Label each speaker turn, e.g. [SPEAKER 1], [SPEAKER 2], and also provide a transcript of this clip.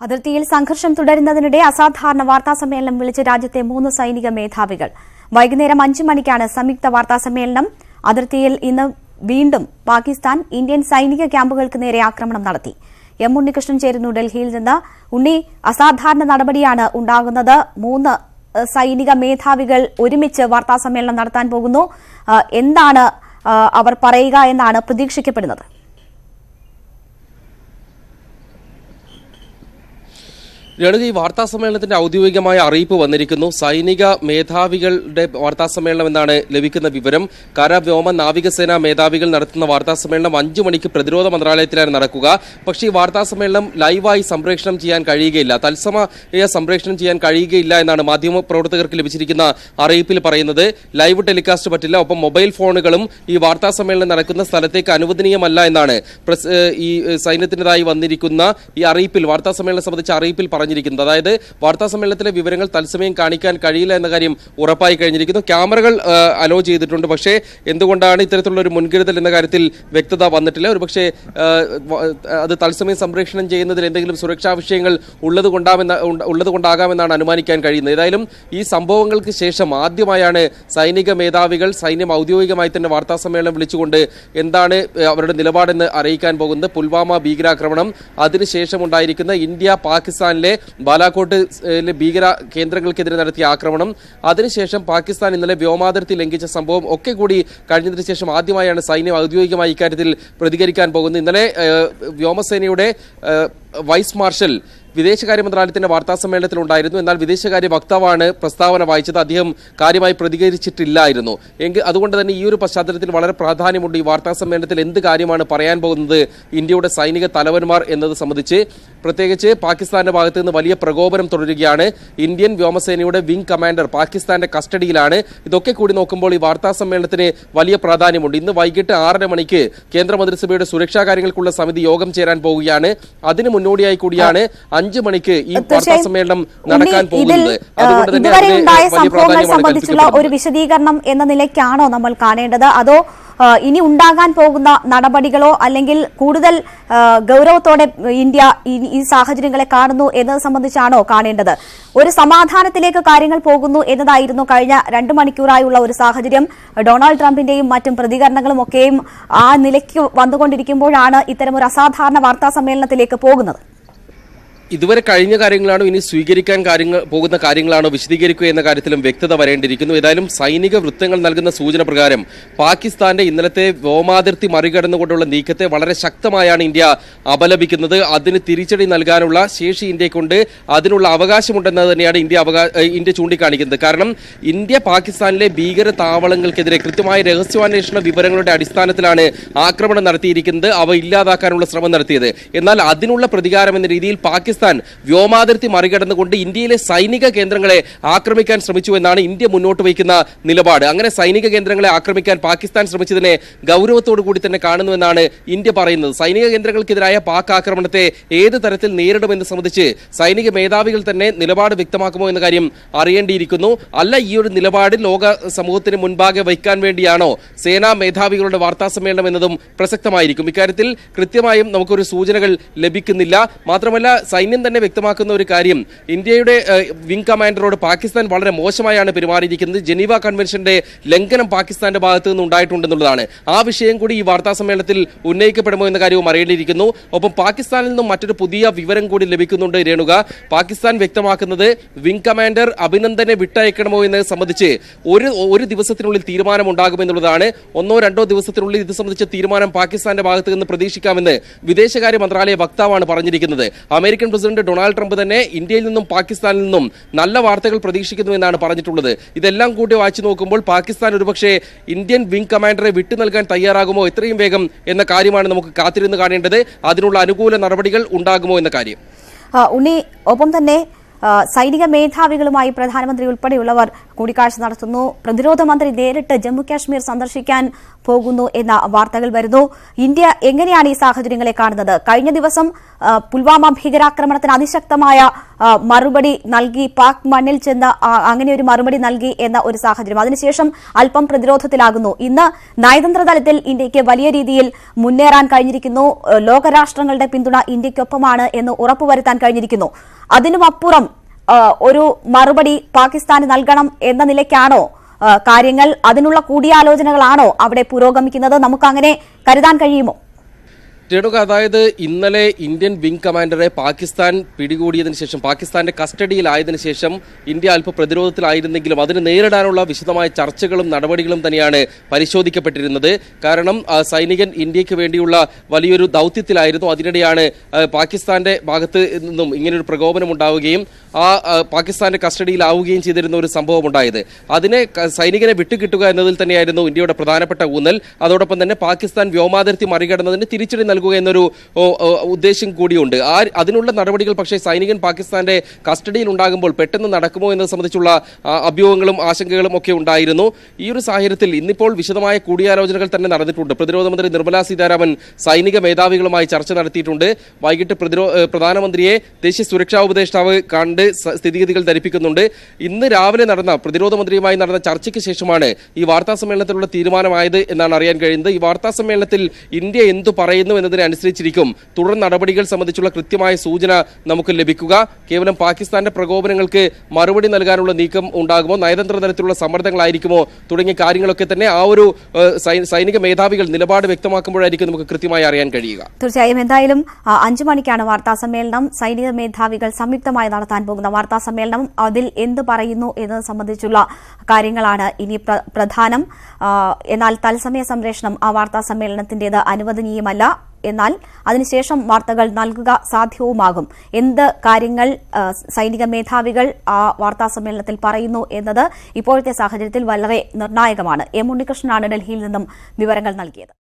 [SPEAKER 1] അതിർത്തിയിൽ സംഘർഷം തുടരുന്നതിനിടെ അസാധാരണ വാർത്താസമ്മേളനം വിളിച്ച് രാജ്യത്തെ 3 സൈനിക മേധാവികൾ. വൈകുന്നേരം 5 മണിക്കാണ് സംയുക്ത വാർത്താസമ്മേളനം. അതിർത്തിയിൽ ഇന്ന് വീണ്ടും പാകിസ്ഥാൻ ഇന്ത്യൻ സൈനിക ക്യാമ്പുകൾക്ക് നേരെ ആക്രമണം നടത്തി. എം ഉണ്ണികൃഷ്ണൻ ചേരുന്നു ഡൽഹിയിൽ നിന്ന്. ഉണ്ണി, അസാധാരണ നടപടിയാണ് ഉണ്ടാകുന്നത്. 3 സൈനിക മേധാവികൾ ഒരുമിച്ച് വാർത്താസമ്മേളനം നടത്താൻ പോകുന്നു. എന്താണ് അവർ പറയുക എന്നാണ് പ്രതീക്ഷിക്കപ്പെടുന്നത്?
[SPEAKER 2] ഈ വാർത്താസമ്മേളനത്തിന്റെ ഔദ്യോഗികമായ അറിയിപ്പ് വന്നിരിക്കുന്നു. സൈനിക മേധാവികളുടെ വാർത്താസമ്മേളനം എന്നാണ് ലഭിക്കുന്ന വിവരം. കര, വ്യോമ, നാവികസേനാ മേധാവികൾ നടത്തുന്ന വാർത്താസമ്മേളനം 5 മണിക്ക് പ്രതിരോധ മന്ത്രാലയത്തിലാണ് നടക്കുക. പക്ഷേ ഈ വാർത്താസമ്മേളനം ലൈവായി സംപ്രേഷണം ചെയ്യാൻ കഴിയുകയില്ല, തത്സമയ സംപ്രേഷണം ചെയ്യാൻ കഴിയുകയില്ല എന്നാണ് മാധ്യമപ്രവർത്തകർക്ക് ലഭിച്ചിരിക്കുന്ന അറിയിപ്പിൽ പറയുന്നത്. ലൈവ് ടെലികാസ്റ്റ് പറ്റില്ല. ഒപ്പം മൊബൈൽ ഫോണുകളും ഈ വാർത്താസമ്മേളനം നടക്കുന്ന സ്ഥലത്തേക്ക് അനുവദനീയമല്ല എന്നാണ് ഈ സൈന്യത്തിൻ്റെതായി വന്നിരിക്കുന്ന ഈ അറിയിപ്പിൽ, വാർത്താസമ്മേളനം സംബന്ധിച്ച അറിയിപ്പിൽ പറഞ്ഞിരിക്കുന്നത്. അതായത് വാർത്താസമ്മേളനത്തിലെ വിവരങ്ങൾ തത്സമയം കാണിക്കാൻ കഴിയില്ല എന്ന കാര്യം ഉറപ്പായി കഴിഞ്ഞിരിക്കുന്നു. ക്യാമറകൾ അലോ ചെയ്തിട്ടുണ്ട്. പക്ഷേ എന്തുകൊണ്ടാണ് ഇത്തരത്തിലുള്ള ഒരു മുൻകരുതൽ എന്ന കാര്യത്തിൽ വ്യക്തത വന്നിട്ടില്ല. ഒരുപക്ഷെ അത് തത്സമയം സംപ്രേഷണം ചെയ്യുന്നതിൽ എന്തെങ്കിലും സുരക്ഷാ വിഷയങ്ങൾ ഉള്ളതുകൊണ്ടാകാമെന്നാണ് അനുമാനിക്കാൻ കഴിയുന്നത്. ഏതായാലും ഈ സംഭവങ്ങൾക്ക് ശേഷം ആദ്യമായാണ് സൈനിക മേധാവികൾ സൈന്യം ഔദ്യോഗികമായി തന്നെ വാർത്താസമ്മേളനം വിളിച്ചുകൊണ്ട് എന്താണ് അവരുടെ നിലപാടെന്ന് അറിയിക്കാൻ പോകുന്നത്. പുൽവാമ ഭീകരാക്രമണം, അതിനുശേഷം ഉണ്ടായിരിക്കുന്ന ഇന്ത്യ പാകിസ്ഥാനിലെ ബാലാകോട്ട് ഭീകര കേന്ദ്രങ്ങൾക്കെതിരെ നടത്തിയ ആക്രമണം, അതിനുശേഷം പാകിസ്ഥാൻ ഇന്നലെ വ്യോമാതിർത്തി ലംഘിച്ച സംഭവം ഒക്കെ കൂടി കഴിഞ്ഞതിന് ശേഷം ആദ്യമായാണ് സൈന്യം ഔദ്യോഗികമായി ഇക്കാര്യത്തിൽ പ്രതികരിക്കാൻ പോകുന്നത്. ഇന്നലെ വ്യോമസേനയുടെ വൈസ് മാർഷൽ വിദേശകാര്യ മന്ത്രാലയത്തിന്റെ വാർത്താസമ്മേളനത്തിലുണ്ടായിരുന്നു. എന്നാൽ വിദേശകാര്യ വക്താവാണ് പ്രസ്താവന വായിച്ചത്. അദ്ദേഹം കാര്യമായി പ്രതികരിച്ചിട്ടില്ലായിരുന്നു. അതുകൊണ്ട് തന്നെ ഈ ഒരു പശ്ചാത്തലത്തിൽ വളരെ പ്രാധാന്യമുണ്ട് ഈ വാർത്താസമ്മേളനത്തിൽ എന്ത് കാര്യമാണ് പറയാൻ പോകുന്നത് ഇന്ത്യയുടെ സൈനിക തലവന്മാർ എന്നത് സംബന്ധിച്ച്. പ്രത്യേകിച്ച് പാകിസ്ഥാന്റെ ഭാഗത്ത് നിന്ന് വലിയ പ്രകോപനം തുടരുകയാണ്. ഇന്ത്യൻ വ്യോമസേനയുടെ വിംഗ് കമാൻഡർ പാകിസ്ഥാന്റെ കസ്റ്റഡിയിലാണ്. ഇതൊക്കെ കൂടി നോക്കുമ്പോൾ ഈ വാർത്താസമ്മേളനത്തിന് വലിയ പ്രാധാന്യമുണ്ട്. ഇന്ന് വൈകിട്ട് 6:30 മണിക്ക് കേന്ദ്രമന്ത്രിസഭയുടെ സുരക്ഷാ കാര്യങ്ങൾക്കുള്ള സമിതി യോഗം ചേരാൻ പോവുകയാണ്. അതിന് മുന്നോടിയായി കൂടിയാണ് 5 മണിക്ക് ഈ വാർത്താ സമ്മേളനം നടക്കാൻ പോകുന്നത്. അതുകൊണ്ട് തന്നെ
[SPEAKER 1] സംഭവങ്ങൾ സംബന്ധിച്ചുള്ള ഒരു വിശദീകരണം എന്ന നിലയ്ക്കാണോ നമ്മൾ കാണേണ്ടത്, അതോ ഇനി ഉണ്ടാകാൻ പോകുന്ന നടപടികളോ അല്ലെങ്കിൽ കൂടുതൽ ഗൗരവത്തോടെ ഇന്ത്യ ഈ സാഹചര്യങ്ങളെ കാണുന്നു എന്നത് സംബന്ധിച്ചാണോ കാണേണ്ടത്? ഒരു സമാധാനത്തിലേക്ക് കാര്യങ്ങൾ പോകുന്നു എന്നതായിരുന്നു കഴിഞ്ഞ 2 മണിക്കൂറായുള്ള ഒരു സാഹചര്യം. ഡൊണാൾഡ് ട്രംപിന്റെയും മറ്റും പ്രതികരണങ്ങളും ഒക്കെയും ആ നിലയ്ക്ക് വന്നുകൊണ്ടിരിക്കുമ്പോഴാണ് ഇത്തരമൊരു അസാധാരണ വാർത്താ സമ്മേളനത്തിലേക്ക് പോകുന്നത്.
[SPEAKER 2] ഇതുവരെ കഴിഞ്ഞ കാര്യങ്ങളാണോ ഇനി സ്വീകരിക്കാൻ പോകുന്ന കാര്യങ്ങളാണോ വിശദീകരിക്കുക എന്ന കാര്യത്തിലും വ്യക്തത വരേണ്ടിയിരിക്കുന്നു. ഏതായാലും സൈനിക വൃത്തങ്ങൾ നൽകുന്ന സൂചന പ്രകാരം പാകിസ്ഥാന്റെ ഇന്നലത്തെ വ്യോമാതിർത്തി മറികടന്നുകൊണ്ടുള്ള നീക്കത്തെ വളരെ ശക്തമായാണ് ഇന്ത്യ അപലപിക്കുന്നത്. അതിന് തിരിച്ചടി നൽകാനുള്ള ശേഷി ഇന്ത്യക്കുണ്ട്, അതിനുള്ള അവകാശമുണ്ടെന്ന് തന്നെയാണ് ഇന്ത്യ ചൂണ്ടിക്കാണിക്കുന്നത്. കാരണം ഇന്ത്യ പാകിസ്ഥാനിലെ ഭീകര താവളങ്ങൾക്കെതിരെ കൃത്യമായ രഹസ്യാന്വേഷണ വിവരങ്ങളുടെ അടിസ്ഥാനത്തിലാണ് ആക്രമണം നടത്തിയിരിക്കുന്നത്, അവ ഇല്ലാതാക്കാനുള്ള ശ്രമം നടത്തിയത്. എന്നാൽ അതിനുള്ള പ്രതികാരം എന്ന രീതിയിൽ പാകിസ്ഥാൻ വ്യോമാതിർത്തി മറികടന്നുകൊണ്ട് ഇന്ത്യയിലെ സൈനിക കേന്ദ്രങ്ങളെ ആക്രമിക്കാൻ ശ്രമിച്ചു എന്നാണ് ഇന്ത്യ മുന്നോട്ട് വയ്ക്കുന്ന നിലപാട്. അങ്ങനെ സൈനിക കേന്ദ്രങ്ങളെ ആക്രമിക്കാൻ പാകിസ്ഥാൻ ശ്രമിച്ചതിനെ ഗൗരവത്തോടു കൂടി തന്നെ കാണുന്നുവെന്നാണ് ഇന്ത്യ പറയുന്നത്. സൈനിക കേന്ദ്രങ്ങൾക്കെതിരായ പാക് ആക്രമണത്തെ ഏത് തരത്തിൽ നേരിടുമെന്ന് സംബന്ധിച്ച് സൈനിക മേധാവികൾ തന്നെ നിലപാട് വ്യക്തമാക്കുമോ എന്ന കാര്യം അറിയേണ്ടിയിരിക്കുന്നു. അല്ല, ഈ ഒരു നിലപാടിൽ ലോക സമൂഹത്തിന് മുൻപാകെ വയ്ക്കാൻ വേണ്ടിയാണോ സേനാ മേധാവികളുടെ വാർത്താ സമ്മേളനം എന്നതും പ്രസക്തമായിരിക്കും. ഇക്കാര്യത്തിൽ കൃത്യമായും നമുക്കൊരു സൂചനകൾ ലഭിക്കുന്നില്ല. മാത്രമല്ല, സൈന്യം തന്നെ വ്യക്തമാക്കുന്ന ഒരു കാര്യം, ഇന്ത്യയുടെ വിംഗ് കമാൻഡറോട് പാകിസ്ഥാൻ വളരെ മോശമായാണ് പെരുമാറിയിരിക്കുന്നത്. ജനീവ കൺവെൻഷന്റെ ലംഘനം പാകിസ്ഥാന്റെ ഭാഗത്തു നിന്ന് ഉണ്ടായിട്ടുണ്ടെന്നുള്ളതാണ്. ആ വിഷയം കൂടി ഈ വാർത്താ സമ്മേളനത്തിൽ ഉന്നയിക്കപ്പെടുമോ എന്ന കാര്യവും അറിയേണ്ടിയിരിക്കുന്നു. ഒപ്പം പാകിസ്ഥാനിൽ നിന്നും മറ്റൊരു പുതിയ വിവരം കൂടി ലഭിക്കുന്നുണ്ട് രേണുക. പാകിസ്ഥാൻ വ്യക്തമാക്കുന്നത് വിംഗ് കമാൻഡർ അഭിനന്ദനെ വിട്ടയക്കണമോ എന്നത് സംബന്ധിച്ച് ഒരു ദിവസത്തിനുള്ളിൽ തീരുമാനം ഉണ്ടാകുമെന്നുള്ളതാണ്. 1-2 ദിവസത്തിനുള്ളിൽ ഇത് സംബന്ധിച്ച തീരുമാനം പാകിസ്ഥാന്റെ ഭാഗത്ത് നിന്ന് പ്രതീക്ഷിക്കാമെന്ന് വിദേശകാര്യ മന്ത്രാലയ വക്താവാണ് പറഞ്ഞിരിക്കുന്നത്. അമേരിക്കൻ പ്രസിഡന്റ് ഡൊണാൾഡ് ട്രംപ് തന്നെ ഇന്ത്യയിൽ നിന്നും പാകിസ്ഥാനിൽ നിന്നും നല്ല വാർത്തകൾ പ്രതീക്ഷിക്കുന്നു എന്നാണ് പറഞ്ഞിട്ടുള്ളത്. ഇതെല്ലാം കൂടി വായിച്ചു നോക്കുമ്പോൾ പാകിസ്ഥാൻ ഒരുപക്ഷെ ഇന്ത്യൻ വിംഗ് കമാൻഡറെ വിട്ടു നൽകാൻ തയ്യാറാകുമോ എത്രയും വേഗം എന്ന കാര്യമാണ് നമുക്ക് കാത്തിരുന്ന് കാണേണ്ടത്. അതിനുള്ള അനുകൂല നടപടികൾ ഉണ്ടാകുമോ എന്ന കാര്യം.
[SPEAKER 1] ഉണ്ണി, ഒപ്പം തന്നെ സൈനിക മേധാവികളുമായി പ്രധാനമന്ത്രി ഉൾപ്പെടെയുള്ളവർ കൂടിക്കാഴ്ച നടത്തുന്നു. പ്രതിരോധ മന്ത്രി നേരിട്ട് ജമ്മുകാശ്മീർ സന്ദർശിക്കാൻ പോകുന്നു എന്ന വാർത്തകൾ വരുന്നു. ഇന്ത്യ എങ്ങനെയാണ് ഈ സാഹചര്യങ്ങളെ കാണുന്നത്? കഴിഞ്ഞ ദിവസം പുൽവാമ ഭീകരാക്രമണത്തിന് അതിശക്തമായ മറുപടി നൽകി, പാക് മണ്ണിൽ ചെന്ന് അങ്ങനെ ഒരു മറുപടി നൽകി എന്ന ഒരു സാഹചര്യം. അതിനുശേഷം അല്പം പ്രതിരോധത്തിലാകുന്നു. ഇന്ന് നയതന്ത്ര തലത്തിൽ ഇന്ത്യക്ക് വലിയ രീതിയിൽ മുന്നേറാൻ കഴിഞ്ഞിരിക്കുന്നു. ലോകരാഷ്ട്രങ്ങളുടെ പിന്തുണ ഇന്ത്യക്കൊപ്പമാണ് എന്ന് ഉറപ്പുവരുത്താൻ കഴിഞ്ഞിരിക്കുന്നു. അതിനുമപ്പുറം ഒരു മറുപടി പാകിസ്ഥാന് നൽകണം എന്ന നിലയ്ക്കാണോ കാര്യങ്ങൾ? അതിനുള്ള കൂടിയാലോചനകളാണോ അവിടെ പുരോഗമിക്കുന്നത്? നമുക്കങ്ങനെ കരുതാൻ കഴിയുമോ?
[SPEAKER 2] രേണുക, അതായത് ഇന്നലെ ഇന്ത്യൻ വിംഗ് കമാൻഡറെ പാകിസ്ഥാൻ പിടികൂടിയതിനു ശേഷം, പാകിസ്ഥാന്റെ കസ്റ്റഡിയിലായതിനു ശേഷം ഇന്ത്യ അല്പ പ്രതിരോധത്തിലായിരുന്നെങ്കിലും അതിന് നേരിടാനുള്ള വിശദമായ ചർച്ചകളും നടപടികളും തന്നെയാണ് പരിശോധിക്കപ്പെട്ടിരുന്നത്. കാരണം സൈനികൻ ഇന്ത്യക്ക് വേണ്ടിയുള്ള വലിയൊരു ദൗത്യത്തിലായിരുന്നു. അതിനിടെയാണ് പാകിസ്ഥാന്റെ ഭാഗത്ത് നിന്നും ഇങ്ങനൊരു പ്രകോപനം ഉണ്ടാവുകയും പാകിസ്ഥാന്റെ കസ്റ്റഡിയിലാവുകയും ചെയ്തിരുന്ന ഒരു സംഭവം ഉണ്ടായത്. അതിനെ സൈനികനെ വിട്ടുകിട്ടുക എന്നതിൽ തന്നെയായിരുന്നു ഇന്ത്യയുടെ പ്രധാനപ്പെട്ട ഊന്നൽ. അതോടൊപ്പം തന്നെ പാകിസ്ഥാൻ വ്യോമാതിർത്തി മറികടന്നതിന് തിരിച്ചടി നൽകുക എന്നൊരു ഉദ്ദേശം കൂടിയുണ്ട്. അതിനുള്ള നടപടികൾ പക്ഷേ സൈനികൻ പാകിസ്ഥാന്റെ കസ്റ്റഡിയിൽ ഉണ്ടാകുമ്പോൾ പെട്ടെന്ന് നടക്കുമോ എന്നത് സംബന്ധിച്ചുള്ള അഭ്യൂഹങ്ങളും ആശങ്കകളും ഒക്കെ ഉണ്ടായിരുന്നു. ഈ ഒരു സാഹചര്യത്തിൽ ഇന്നിപ്പോൾ വിശദമായ കൂടിയാലോചനകൾ തന്നെ നടന്നിട്ടുണ്ട്. പ്രതിരോധ മന്ത്രി നിർമ്മലാ സീതാരാമൻ സൈനിക മേധാവികളുമായി ചർച്ച നടത്തിയിട്ടുണ്ട്. വൈകിട്ട് പ്രധാനമന്ത്രിയെ ദേശീയ സുരക്ഷാ ഉപദേഷ്ടാവ് കണ്ട് സ്ഥിതിഗതികൾ ധരിപ്പിക്കുന്നുണ്ട്. ഇന്ന് രാവിലെ നടന്ന പ്രതിരോധ മന്ത്രിയുമായി നടന്ന ചർച്ചയ്ക്ക് ശേഷമാണ് ഈ വാർത്താ സമ്മേളനത്തിലുള്ള തീരുമാനമായത് എന്നാണ് അറിയാൻ കഴിയുന്നത്. ഈ വാർത്താ സമ്മേളനത്തിൽ ഇന്ത്യ എന്തു പറയുന്നു എന്നതിനെ അനുസരിച്ചിരിക്കും തുടർ നടപടികൾ സംബന്ധിച്ചുള്ള കൃത്യമായ സൂചന നമുക്ക് ലഭിക്കുക. കേവലം പാകിസ്ഥാന്റെ പ്രകോപനങ്ങൾക്ക് മറുപടി നൽകാനുള്ള നീക്കം ഉണ്ടാകുമോ, നയതന്ത്ര തലത്തിലുള്ള സമ്മർദ്ദങ്ങളായിരിക്കുമോ തുടങ്ങിയ കാര്യങ്ങളൊക്കെ തന്നെ ആ ഒരു സൈനിക മേധാവികൾ നിലപാട് വ്യക്തമാക്കുമ്പോഴായിരിക്കും നമുക്ക് കൃത്യമായി അറിയാൻ കഴിയുക.
[SPEAKER 1] തീർച്ചയായും. എന്തായാലും 5 മണിക്കാണ് വാർത്താ സമ്മേളനം. സൈനിക മേധാവികൾ സംയുക്തമായി നടത്താൻ പോകുന്ന വാർത്താ സമ്മേളനം. അതിൽ എന്ത് പറയുന്നു എന്നത് സംബന്ധിച്ചുള്ള കാര്യങ്ങളാണ് ഇനി പ്രധാനം. എന്നാൽ തത്സമയ സംപ്രേഷണം ആ വാർത്താ സമ്മേളനത്തിന്റേത് അനുവദനീയമല്ല. എന്നാൽ അതിനുശേഷം വാർത്തകൾ നൽകുക സാധ്യവുമാകും. എന്ത് കാര്യങ്ങൾ സൈനിക മേധാവികൾ ആ വാർത്താ സമ്മേളനത്തിൽ പറയുന്നു എന്നത് ഇപ്പോഴത്തെ സാഹചര്യത്തിൽ വളരെ നിർണായകമാണ്. എം ഉണ്ണികൃഷ്ണനാണ് ഡൽഹിയിൽ നിന്നും വിവരങ്ങൾ നൽകിയത്.